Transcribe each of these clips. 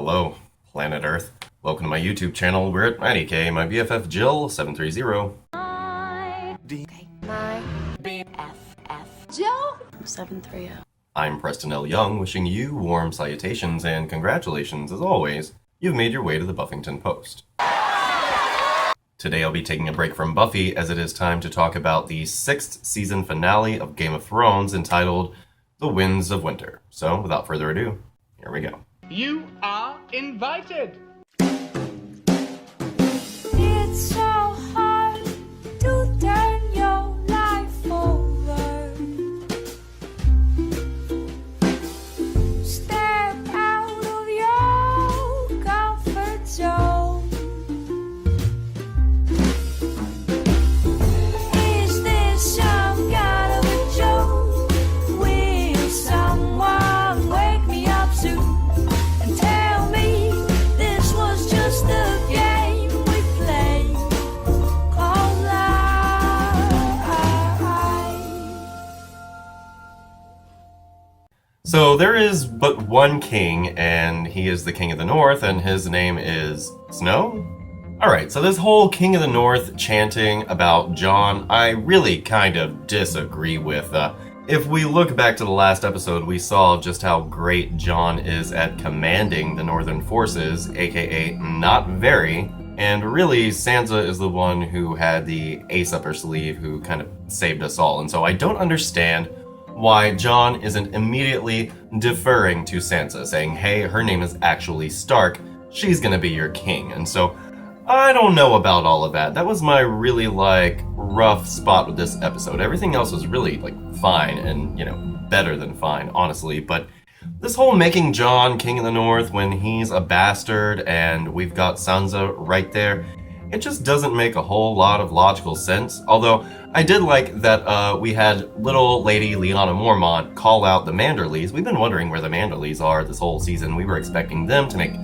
Hello, planet Earth. Welcome to my YouTube channel. We're at 90K, my BFF Jill 730. My BFF Jill 730. I'm Preston L. Young, wishing you warm salutations and congratulations, as always. You've made your way to the Buffington Post. Today I'll be taking a break from Buffy as it is time to talk about the 6th season finale of Game of Thrones entitled The Winds of Winter. So, without further ado, here we go. You are invited! It's so hard to turn your life over. Step out of your comfort zone. Is this some kind of a joke? Will someone wake me up soon and tell me this was just a game we played called life? So there is but one king, and he is the King of the North, and his name is Snow? Alright, so this whole King of the North chanting about Jon, I really kind of disagree with. If we look back to the last episode, we saw just how great Jon is at commanding the Northern forces, aka not very, and really Sansa is the one who had the ace up her sleeve who kind of saved us all, and so I don't understand why Jon isn't immediately deferring to Sansa, saying, hey, her name is actually Stark, she's gonna be your king. And so, I don't know about all of that. That was my really, rough spot with this episode. Everything else was really, fine and, better than fine, honestly. But this whole making Jon King of the North when he's a bastard and we've got Sansa right there, it just doesn't make a whole lot of logical sense. Although, I did like that we had little lady Lyanna Mormont call out the Manderleys. We've been wondering where the Manderleys are this whole season. We were expecting them to make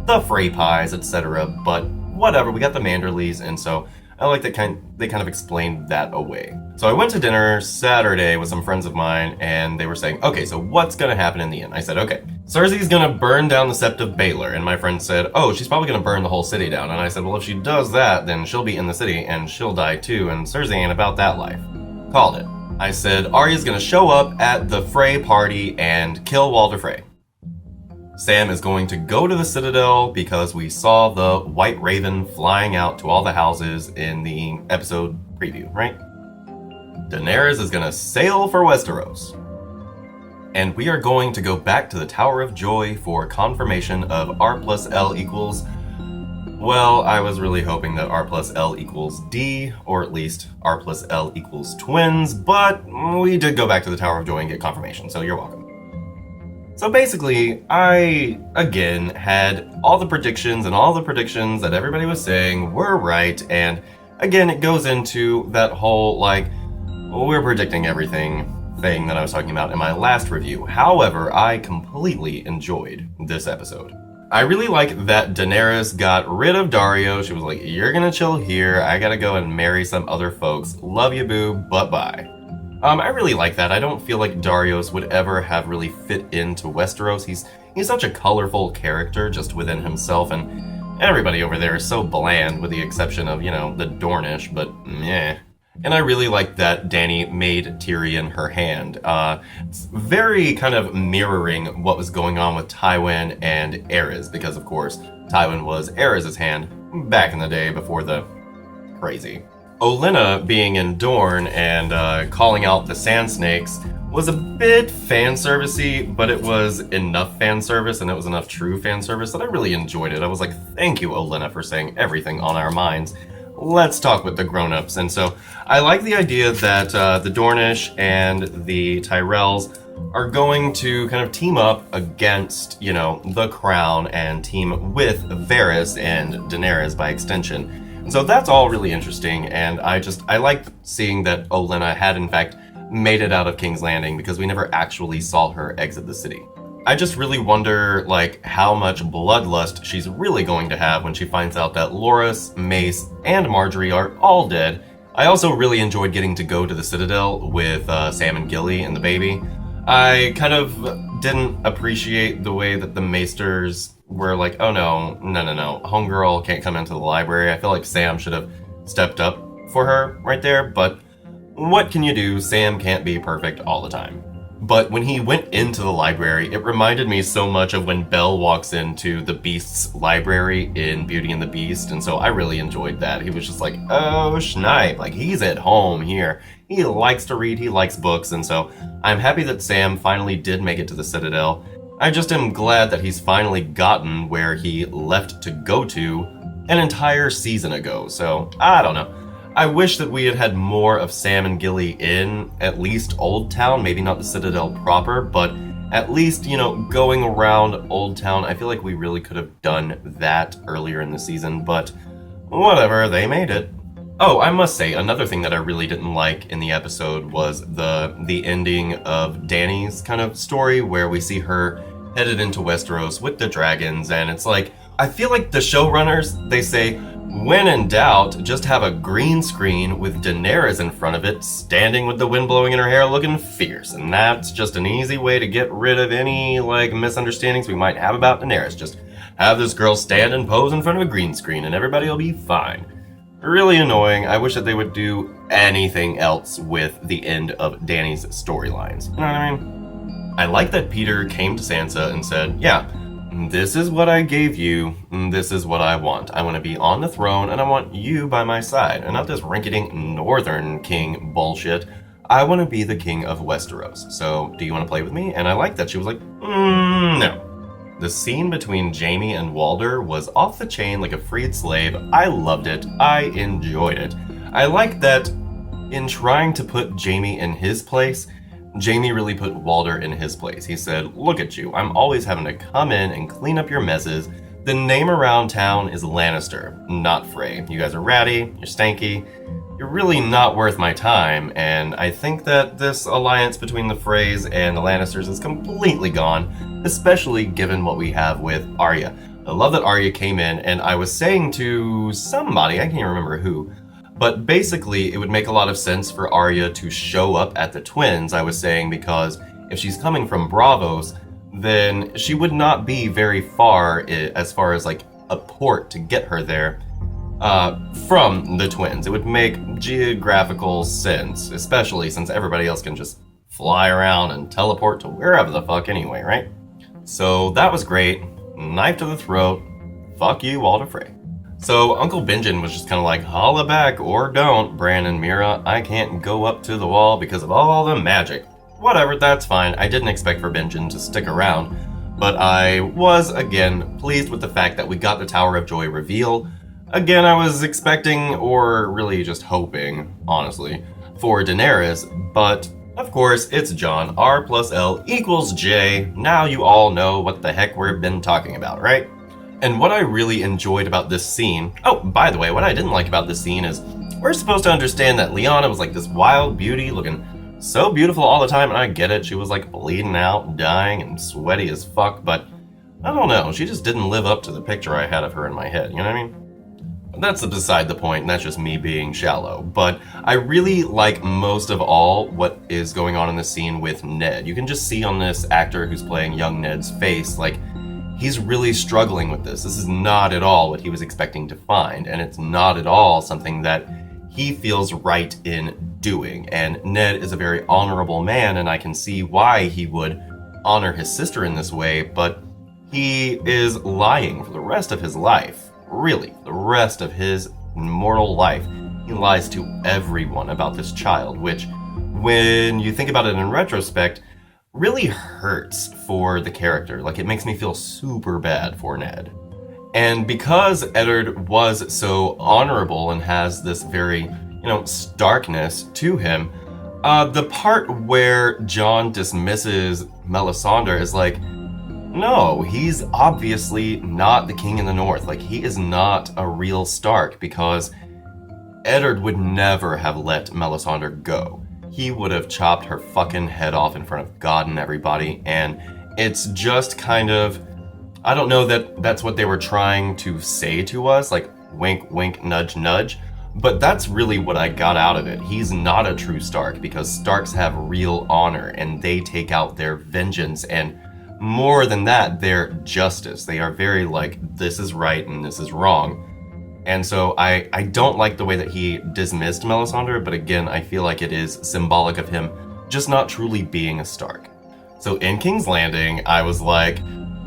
the Frey Pies, etc. But whatever, we got the Manderleys, and so I like that they kind of explained that away. So I went to dinner Saturday with some friends of mine, and they were saying, okay, so what's gonna happen in the end? I said, okay, Cersei's gonna burn down the Sept of Baelor, and my friend said, oh, she's probably gonna burn the whole city down. And I said, well, if she does that, then she'll be in the city, and she'll die too, and Cersei ain't about that life. Called it. I said, Arya's gonna show up at the Frey party and kill Walder Frey. Sam is going to go to the Citadel because we saw the White Raven flying out to all the houses in the episode preview, right? Daenerys is gonna sail for Westeros. And we are going to go back to the Tower of Joy for confirmation of R plus L equals... Well, I was really hoping that R plus L equals D, or at least R plus L equals twins, but we did go back to the Tower of Joy and get confirmation, so you're welcome. So basically, I, again, had all the predictions, and all the predictions that everybody was saying were right, and again, it goes into that whole, we're predicting everything thing that I was talking about in my last review. However, I completely enjoyed this episode. I really like that Daenerys got rid of Daario. She was like, you're gonna chill here, I gotta go and marry some other folks. Love you, boo, but bye. I really like that. I don't feel like Darius would ever have really fit into Westeros. He's such a colorful character just within himself, and everybody over there is so bland with the exception of, the Dornish, but meh. And I really like that Dany made Tyrion her hand. It's very kind of mirroring what was going on with Tywin and Aerys, because of course, Tywin was Aerys' hand back in the day before the crazy. Olenna being in Dorne and calling out the Sand Snakes was a bit fan servicey, but it was enough fan service and it was enough true fan service that I really enjoyed it. I was like, thank you, Olenna, for saying everything on our minds. Let's talk with the grown-ups. And so I like the idea that the Dornish and the Tyrells are going to kind of team up against, the Crown and team with Varys and Daenerys by extension. And so that's all really interesting, and I liked seeing that Olenna had in fact made it out of King's Landing because we never actually saw her exit the city. I just really wonder, how much bloodlust she's really going to have when she finds out that Loras, Mace, and Marjorie are all dead. I also really enjoyed getting to go to the Citadel with Sam and Gilly and the baby. I kind of didn't appreciate the way that the Maesters were like, oh no, homegirl can't come into the library. I feel like Sam should have stepped up for her right there, but what can you do? Sam can't be perfect all the time. But when he went into the library, it reminded me so much of when Belle walks into the Beast's library in Beauty and the Beast, and so I really enjoyed that. He was just like, oh, schnipe, like he's at home here. He likes to read, he likes books, and so I'm happy that Sam finally did make it to the Citadel. I just am glad that he's finally gotten where he left to go to an entire season ago, so I don't know. I wish that we had had more of Sam and Gilly in at least Old Town, maybe not the Citadel proper, but at least, going around Old Town. I feel like we really could have done that earlier in the season, but whatever, they made it. Oh, I must say, another thing that I really didn't like in the episode was the ending of Dany's kind of story, where we see her headed into Westeros with the dragons, and it's like, I feel like the showrunners, they say, when in doubt, just have a green screen with Daenerys in front of it, standing with the wind blowing in her hair looking fierce. And that's just an easy way to get rid of any, misunderstandings we might have about Daenerys. Just have this girl stand and pose in front of a green screen and everybody will be fine. Really annoying. I wish that they would do anything else with the end of Dany's storylines. You know what I mean? I like that Peter came to Sansa and said, yeah, this is what I gave you, this is what I want. I want to be on the throne, and I want you by my side, and not this rinky-dink northern king bullshit. I want to be the king of Westeros, so do you want to play with me? And I like that she was like, no. The scene between Jaime and Walder was off the chain like a freed slave. I loved it. I enjoyed it. I like that in trying to put Jaime in his place, Jaime really put Walder in his place. He said, look at you, I'm always having to come in and clean up your messes. The name around town is Lannister, not Frey. You guys are ratty, you're stanky, you're really not worth my time, and I think that this alliance between the Freys and the Lannisters is completely gone, especially given what we have with Arya. I love that Arya came in, and I was saying to somebody, I can't remember who, but basically, it would make a lot of sense for Arya to show up at the Twins, I was saying, because if she's coming from Braavos, then she would not be very far as far as a port to get her there from the Twins. It would make geographical sense, especially since everybody else can just fly around and teleport to wherever the fuck anyway, right? So that was great. Knife to the throat. Fuck you, Walder Frey. So Uncle Benjen was just kind of like, holla back or don't, Bran and Mira. I can't go up to the wall because of all the magic. Whatever, that's fine. I didn't expect for Benjen to stick around, but I was, again, pleased with the fact that we got the Tower of Joy reveal. Again, I was expecting, or really just hoping, honestly, for Daenerys, but of course, it's Jon. R plus L equals J. Now you all know what the heck we've been talking about, right? And what I really enjoyed about this scene, oh, by the way, what I didn't like about this scene is we're supposed to understand that Lyanna was like this wild beauty looking so beautiful all the time, and I get it, she was like bleeding out, dying, and sweaty as fuck, but I don't know, she just didn't live up to the picture I had of her in my head, you know what I mean? That's beside the point, and that's just me being shallow, but I really like most of all what is going on in the scene with Ned. You can just see on this actor who's playing young Ned's face, like, he's really struggling with this. This is not at all what he was expecting to find, and it's not at all something that he feels right in doing. And Ned is a very honorable man, and I can see why he would honor his sister in this way, but he is lying for the rest of his life. Really, the rest of his mortal life. He lies to everyone about this child, which, when you think about it in retrospect, really hurts for the character. Like, it makes me feel super bad for Ned. And because Eddard was so honorable and has this very, starkness to him, the part where Jon dismisses Melisandre is like, no, he's obviously not the king in the north. Like, he is not a real Stark, because Eddard would never have let Melisandre go. He would have chopped her fucking head off in front of God and everybody, and it's just kind of, I don't know that that's what they were trying to say to us, like wink, wink, nudge, nudge, but that's really what I got out of it. He's not a true Stark, because Starks have real honor, and they take out their vengeance, and more than that, they're justice. They are very like, this is right and this is wrong. And so I don't like the way that he dismissed Melisandre, but again, I feel like it is symbolic of him just not truly being a Stark. So in King's Landing, I was like,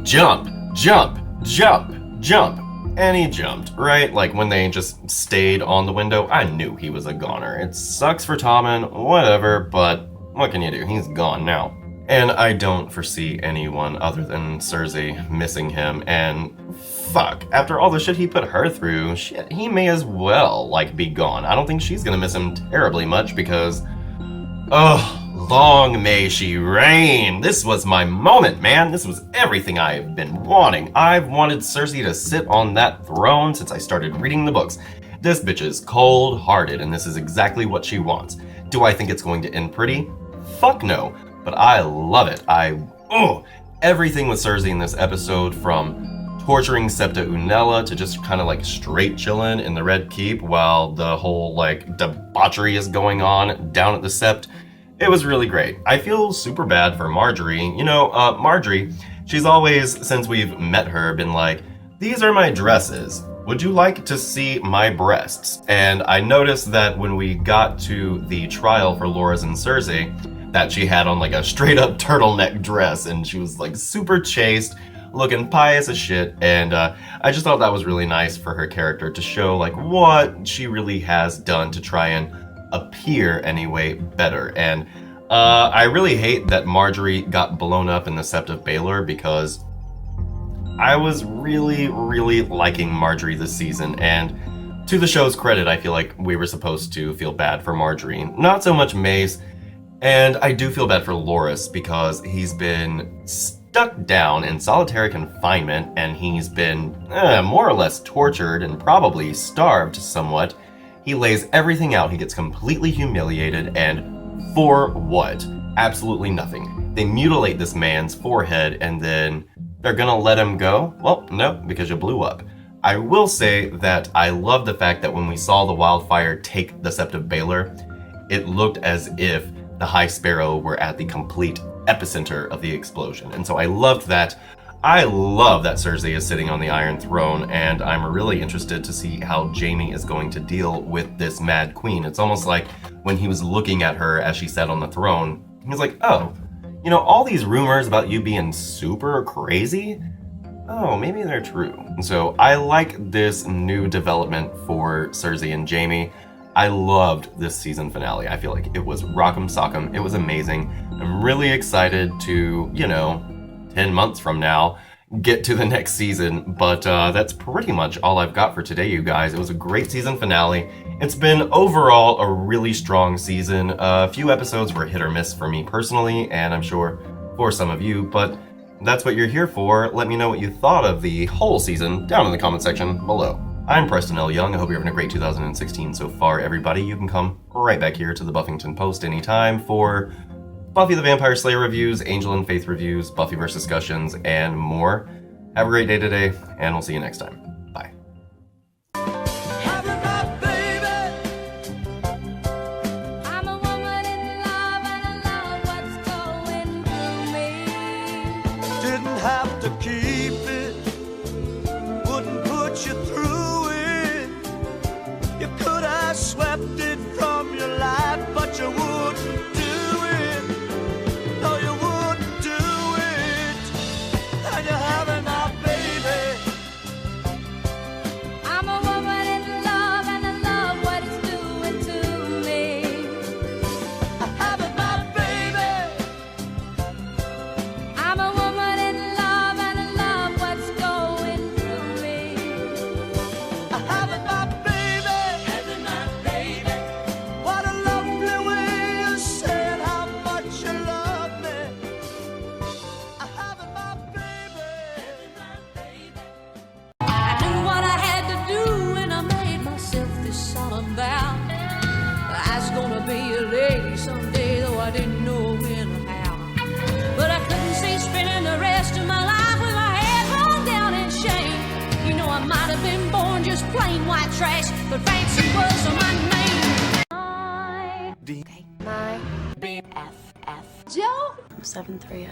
jump, jump, jump, jump. And he jumped, right? Like when they just stayed on the window, I knew he was a goner. It sucks for Tommen, whatever, but what can you do? He's gone now. And I don't foresee anyone other than Cersei missing him, and fuck, after all the shit he put her through, shit, he may as well, like, be gone. I don't think she's gonna miss him terribly much because, oh, long may she reign. This was my moment, man. This was everything I've been wanting. I've wanted Cersei to sit on that throne since I started reading the books. This bitch is cold-hearted, and this is exactly what she wants. Do I think it's going to end pretty? Fuck no. But I love it. Everything with Cersei in this episode, from torturing Septa Unella to just kind of like straight chilling in the Red Keep while the whole like debauchery is going on down at the Sept. It was really great. I feel super bad for Marjorie. You know, Marjorie, she's always, since we've met her, been like, these are my dresses. Would you like to see my breasts? And I noticed that when we got to the trial for Loras and Cersei, that she had on like a straight up turtleneck dress, and she was like super chaste, looking pious as shit, and I just thought that was really nice for her character to show like what she really has done to try and appear anyway better. And I really hate that Marjorie got blown up in the Sept of Baelor, because I was really liking Marjorie this season, and to the show's credit, I feel like we were supposed to feel bad for Marjorie, not so much Mace. And I do feel bad for Loras because he's been stuck down in solitary confinement, and he's been more or less tortured and probably starved somewhat. He lays everything out, he gets completely humiliated, and for what? Absolutely nothing. They mutilate this man's forehead and then they're gonna let him go? Well, no, because you blew up. I will say that I love the fact that when we saw the wildfire take the Sept of Baelor, it looked as if the High Sparrow were at the complete epicenter of the explosion. And so I loved that. I love that Cersei is sitting on the Iron Throne, and I'm really interested to see how Jaime is going to deal with this Mad Queen. It's almost like when he was looking at her as she sat on the throne, he was like, oh, you know, all these rumors about you being super crazy, oh, maybe they're true. And so I like this new development for Cersei and Jaime. I loved this season finale. I feel like it was rock'em sock'em. It was amazing. I'm really excited to, 10 months from now, get to the next season. But that's pretty much all I've got for today, you guys. It was a great season finale. It's been overall a really strong season. A few episodes were hit or miss for me personally, and I'm sure for some of you, but that's what you're here for. Let me know what you thought of the whole season down in the comment section below. I'm Preston L. Young. I hope you're having a great 2016 so far, everybody. You can come right back here to the Buffington Post anytime for Buffy the Vampire Slayer reviews, Angel and Faith reviews, Buffyverse discussions, and more. Have a great day today, and we'll see you next time. Bye. I'm a woman in love, and I love what's going through me. Didn't have to keep it, wouldn't put you through. You could have swept it from your life, but you wouldn't do it. No, you wouldn't do it. And you're having my baby. I'm a woman in love, and I love what it's doing to me. I'm having my baby. I'm a woman in love, and I love what's going through me. I'm having my baby. What a lovely way you said how much you love me. I'm having my baby. I knew what I had to do, and I made myself this solemn vow. I was gonna be a lady someday, though I didn't know when or how. But I couldn't see spending the rest of my life with my head hung down in shame. You know, I might have been born just plain white trash, but fancy was my name. My BFF Joe 730.